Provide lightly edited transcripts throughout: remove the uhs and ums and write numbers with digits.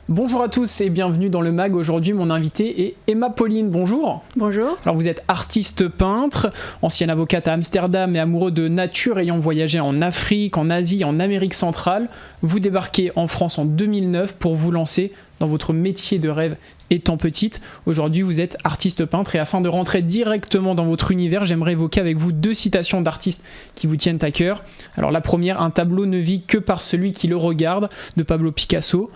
Bonjour à tous et bienvenue dans le MAG. Aujourd'hui, mon invité est Emma Pauline. Bonjour. Bonjour. Alors, vous êtes artiste peintre, ancienne avocate à Amsterdam et amoureux de nature, ayant voyagé en Afrique, en Asie, en Amérique centrale. Vous débarquez en France en 2009 pour vous lancer dans votre métier de rêve étant petite. Aujourd'hui, vous êtes artiste peintre et afin de rentrer directement dans votre univers, j'aimerais évoquer avec vous 2 citations d'artistes qui vous tiennent à cœur. Alors, la première, un tableau ne vit que par celui qui le regarde, de Pablo Picasso.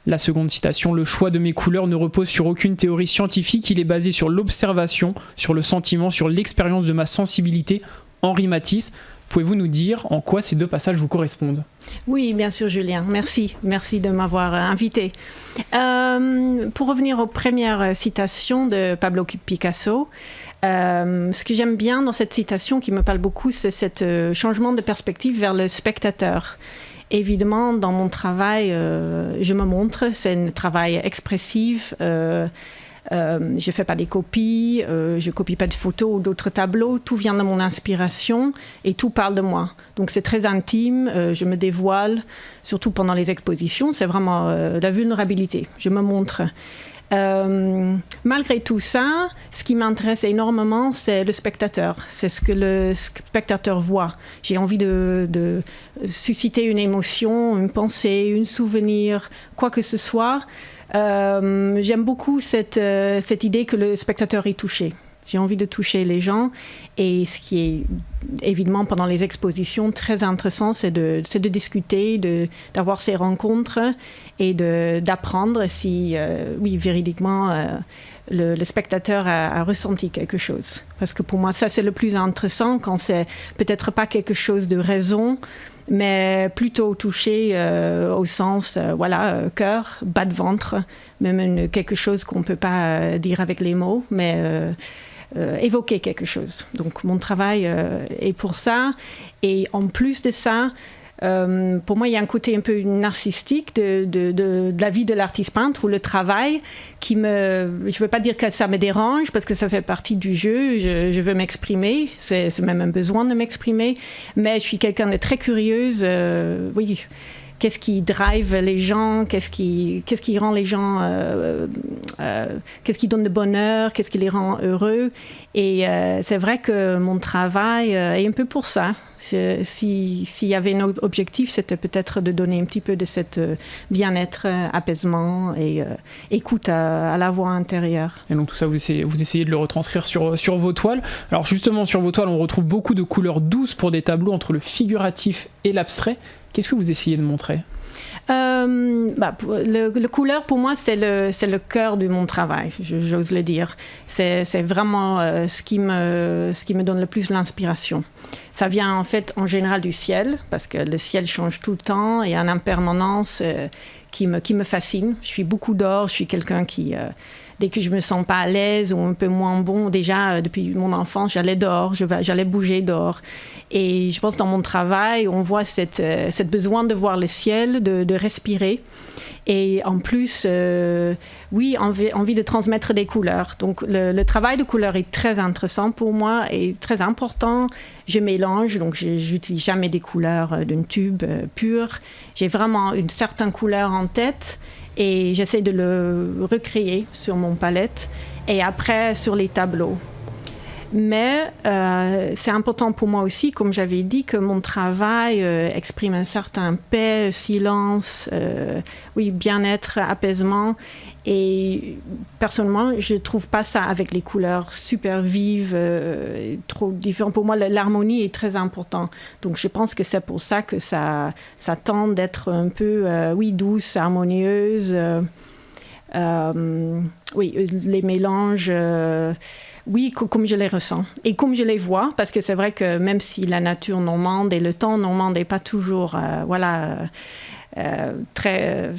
La seconde citation, le choix de mes couleurs ne repose sur aucune théorie scientifique, il est basé sur l'observation, sur le sentiment, sur l'expérience de ma sensibilité. Henri Matisse. Pouvez-vous nous dire en quoi ces 2 passages vous correspondent ? Oui, bien sûr, Julien. Merci de m'avoir invité. Pour revenir aux premières citations de Pablo Picasso, ce que j'aime bien dans cette citation qui me parle beaucoup, c'est ce changement de perspective vers le spectateur. Évidemment, dans mon travail, je me montre, c'est un travail expressif. Je ne fais pas des copies, je ne copie pas de photos ou d'autres tableaux. Tout vient de mon inspiration et tout parle de moi. Donc c'est très intime, je me dévoile, surtout pendant les expositions. C'est vraiment la vulnérabilité, je me montre. Malgré tout ça, ce qui m'intéresse énormément, c'est le spectateur. C'est ce que le spectateur voit. J'ai envie de susciter une émotion, une pensée, un souvenir, quoi que ce soit. J'aime beaucoup cette idée que le spectateur est touché. J'ai envie de toucher les gens et ce qui est évidemment pendant les expositions très intéressant, c'est de discuter, d'avoir ces rencontres et d'apprendre si, oui, véridiquement, le spectateur a ressenti quelque chose. Parce que pour moi, ça, c'est le plus intéressant quand c'est peut-être pas quelque chose de raison, mais plutôt touché au sens, cœur, bas de ventre, même quelque chose qu'on ne peut pas dire avec les mots, mais évoquer quelque chose. Donc mon travail est pour ça. Et en plus de ça, pour moi, il y a un côté un peu narcissique de la vie de l'artiste peintre ou le travail qui je ne veux pas dire que ça me dérange parce que ça fait partie du jeu, je veux m'exprimer, c'est même un besoin de m'exprimer, mais je suis quelqu'un de très curieuse, oui. Qu'est-ce qui drive les gens, qu'est-ce qui rend les gens, qu'est-ce qui donne le bonheur, qu'est-ce qui les rend heureux. Et c'est vrai que mon travail est un peu pour ça. S'il y avait un objectif, c'était peut-être de donner un petit peu de cet bien-être, apaisement et écoute à la voix intérieure. Et donc tout ça, vous essayez de le retranscrire sur vos toiles. Alors justement, sur vos toiles, on retrouve beaucoup de couleurs douces pour des tableaux entre le figuratif et l'abstrait. Qu'est-ce que vous essayez de montrer ? Le couleur, pour moi, c'est le cœur de mon travail, j'ose le dire. C'est vraiment ce qui me donne le plus l'inspiration. Ça vient en fait en général du ciel, parce que le ciel change tout le temps et en impermanence qui me fascine. Je suis beaucoup dehors, je suis quelqu'un qui... dès que je me sens pas à l'aise ou un peu moins bon, déjà depuis mon enfance, j'allais dehors, j'allais bouger dehors. Et je pense dans mon travail, on voit cette besoin de voir le ciel, de respirer. Et en plus, oui, envie de transmettre des couleurs. Donc le travail de couleur est très intéressant pour moi et très important. Je mélange, donc je n'utilise jamais des couleurs d'un tube pur. J'ai vraiment une certaine couleur en tête. Et j'essaie de le recréer sur mon palette et après sur les tableaux. Mais c'est important pour moi aussi, comme j'avais dit, que mon travail exprime un certain paix, silence, oui, bien-être, apaisement. Et personnellement, je ne trouve pas ça avec les couleurs super vives, trop différentes. Pour moi, l'harmonie est très importante. Donc, je pense que c'est pour ça que ça tend d'être un peu, oui, douce, harmonieuse. Oui, les mélanges, oui, comme je les ressens et comme je les vois, parce que c'est vrai que même si la nature normande et le temps normand n'est pas toujours, très...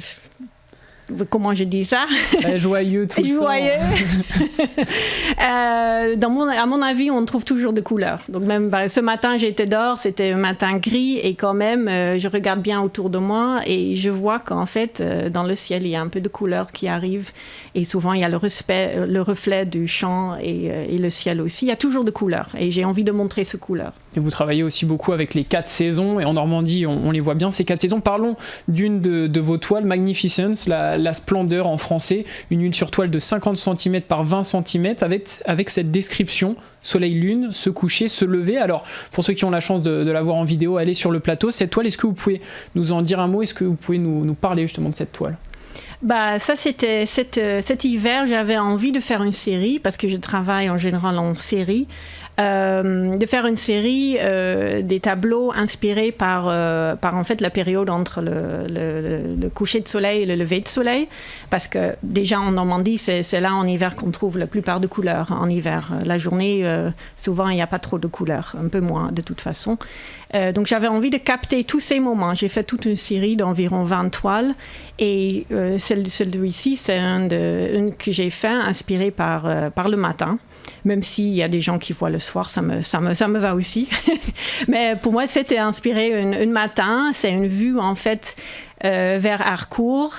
comment je dis ça? Joyeux tout le temps. Joyeux. À mon avis, on trouve toujours des couleurs. Donc même ce matin, j'étais dehors, c'était un matin gris et quand même, je regarde bien autour de moi et je vois qu'en fait, dans le ciel, il y a un peu de couleurs qui arrivent et souvent, il y a le reflet du champ et le ciel aussi. Il y a toujours de couleurs et j'ai envie de montrer ces couleurs. Et vous travaillez aussi beaucoup avec les 4 saisons et en Normandie, on les voit bien, ces 4 saisons. Parlons d'une de vos toiles, Magnificence, la la splendeur en français, une huile sur toile de 50 cm par 20 cm avec cette description soleil-lune, se coucher, se lever. Alors pour ceux qui ont la chance de la voir en vidéo, allez sur le plateau. Cette toile, est-ce que vous pouvez nous en dire un mot? Est-ce que vous pouvez nous parler justement de cette toile? Ça, c'était cet hiver, j'avais envie de faire une série, parce que je travaille en général en série, de faire une série des tableaux inspirés par en fait la période entre le coucher de soleil et le lever de soleil, parce que déjà en Normandie, c'est là en hiver qu'on trouve la plupart de couleurs. En hiver, la journée, souvent il n'y a pas trop de couleurs, un peu moins de toute façon. Donc j'avais envie de capter tous ces moments. J'ai fait toute une série d'environ 20 toiles, et celui-ci, c'est une que j'ai fait inspirée par le matin. Même s'il y a des gens qui voient le soir, ça me va aussi. Mais pour moi, c'était inspiré un matin. C'est une vue, en fait, vers Harcourt.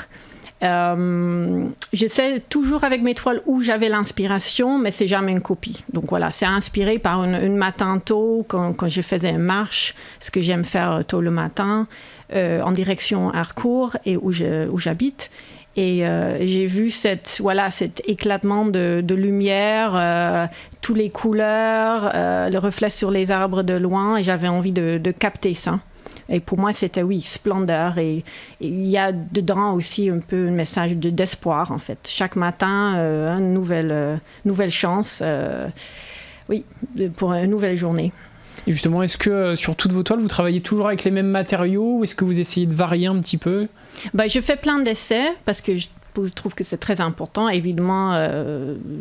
J'essaie toujours avec mes toiles où j'avais l'inspiration, mais c'est jamais une copie. Donc voilà, c'est inspiré par une matin tôt, quand je faisais une marche, ce que j'aime faire tôt le matin, en direction Harcourt, et où j'habite. Et j'ai vu cet éclatement de lumière, toutes les couleurs, le reflet sur les arbres de loin, et j'avais envie de capter ça. Et pour moi, c'était, splendeur. Et il y a dedans aussi un peu un message d'espoir, en fait. Chaque matin, une nouvelle chance, pour une nouvelle journée. Et justement, est-ce que sur toutes vos toiles, vous travaillez toujours avec les mêmes matériaux, ou est-ce que vous essayez de varier un petit peu? Je fais plein d'essais, parce que je trouve que c'est très important. Évidemment,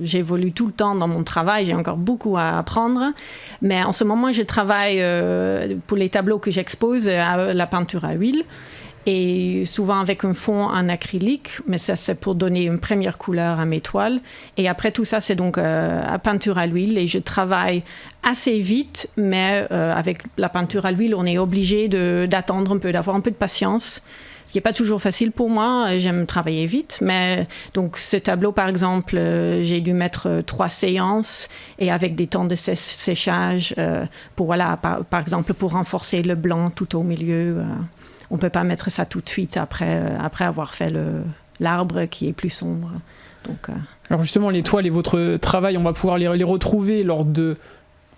j'évolue tout le temps dans mon travail, j'ai encore beaucoup à apprendre. Mais en ce moment, je travaille pour les tableaux que j'expose à la peinture à huile. Et souvent avec un fond en acrylique, mais ça c'est pour donner une première couleur à mes toiles. Et après tout ça, c'est donc à peinture à l'huile, et je travaille assez vite, mais avec la peinture à l'huile, on est obligé d'attendre un peu, d'avoir un peu de patience, ce qui n'est pas toujours facile pour moi. J'aime travailler vite, mais donc ce tableau par exemple, j'ai dû mettre 3 séances, et avec des temps de séchage pour par exemple pour renforcer le blanc tout au milieu. On ne peut pas mettre ça tout de suite après avoir fait l'arbre qui est plus sombre. Donc, Alors justement, les toiles et votre travail, on va pouvoir les retrouver lors de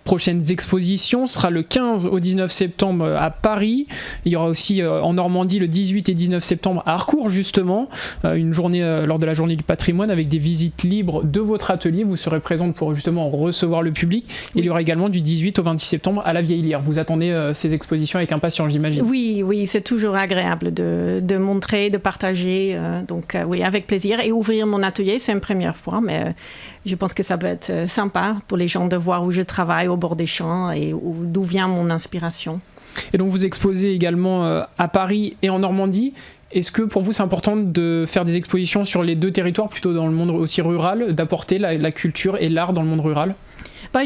prochaines expositions. Ce sera le 15 au 19 septembre à Paris. Il y aura aussi en Normandie le 18 et 19 septembre à Harcourt, justement, une journée lors de la journée du patrimoine avec des visites libres de votre atelier. Vous serez présente pour justement recevoir le public. Il y aura également du 18 au 26 septembre à la Vieille Lyre. Vous attendez ces expositions avec impatience, j'imagine. Oui, c'est toujours agréable de montrer, de partager. Donc oui, avec plaisir. Et ouvrir mon atelier, c'est une première fois, mais je pense que ça peut être sympa pour les gens de voir où je travaille au bord des champs et d'où vient mon inspiration. Et donc vous exposez également à Paris et en Normandie. Est-ce que pour vous c'est important de faire des expositions sur les deux territoires, plutôt dans le monde aussi rural, d'apporter la culture et l'art dans le monde rural ?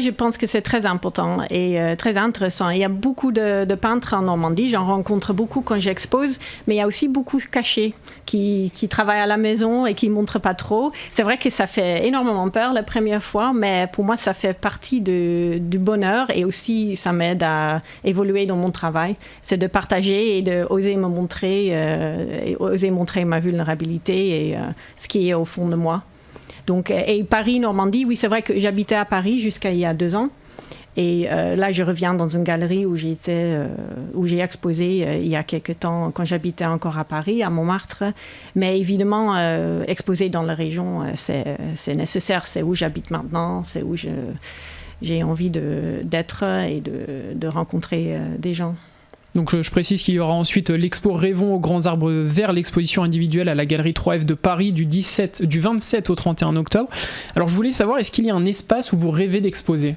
Je pense que c'est très important et très intéressant. Il y a beaucoup de peintres en Normandie, j'en rencontre beaucoup quand j'expose, mais il y a aussi beaucoup cachés qui travaillent à la maison et qui ne montrent pas trop. C'est vrai que ça fait énormément peur la première fois, mais pour moi, ça fait partie du bonheur, et aussi ça m'aide à évoluer dans mon travail. C'est de partager et d'oser me montrer, et oser montrer ma vulnérabilité et ce qui est au fond de moi. Donc, et Paris, Normandie, oui, c'est vrai que j'habitais à Paris jusqu'à il y a 2 ans. Et là, je reviens dans une galerie où j'ai exposé il y a quelques temps, quand j'habitais encore à Paris, à Montmartre. Mais évidemment, exposer dans la région, c'est nécessaire. C'est où j'habite maintenant, c'est où j'ai envie d'être et de rencontrer des gens. Donc je précise qu'il y aura ensuite l'expo Rêvons aux grands arbres verts, l'exposition individuelle à la galerie 3F de Paris du 27 au 31 octobre. Alors je voulais savoir, est-ce qu'il y a un espace où vous rêvez d'exposer ?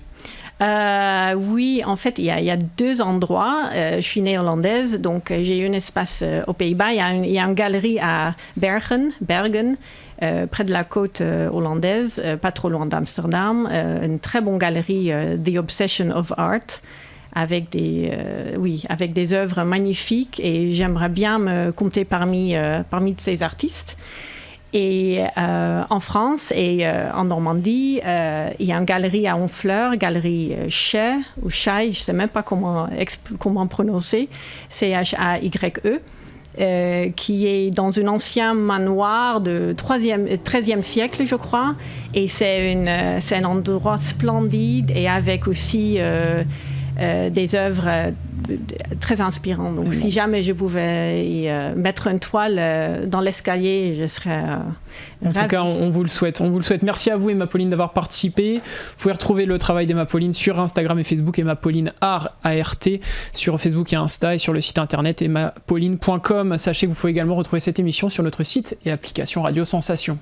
Oui, en fait, il y a 2 endroits. Je suis néerlandaise, donc j'ai un espace aux Pays-Bas. Il y a une galerie à Bergen, près de la côte hollandaise, pas trop loin d'Amsterdam. Une très bonne galerie, The Obsession of Art, avec des œuvres magnifiques, et j'aimerais bien me compter parmi ces artistes. Et en France et en Normandie, il y a une galerie à Honfleur, galerie Chay, ou Chay, je ne sais même pas comment prononcer, C-H-A-Y-E. qui est dans un ancien manoir de 13e siècle, je crois. Et c'est un endroit splendide et avec aussi des œuvres très inspirantes. Donc, si jamais je pouvais mettre une toile dans l'escalier, je serais En tout cas, on vous le souhaite. On vous le souhaite. Merci à vous, Emma Pauline, d'avoir participé. Vous pouvez retrouver le travail d'Emma Pauline sur Instagram et Facebook, Emma Pauline Art, A-R-T, sur Facebook et Insta, et sur le site internet emmapauline.com. Sachez que vous pouvez également retrouver cette émission sur notre site et application Radio Sensation.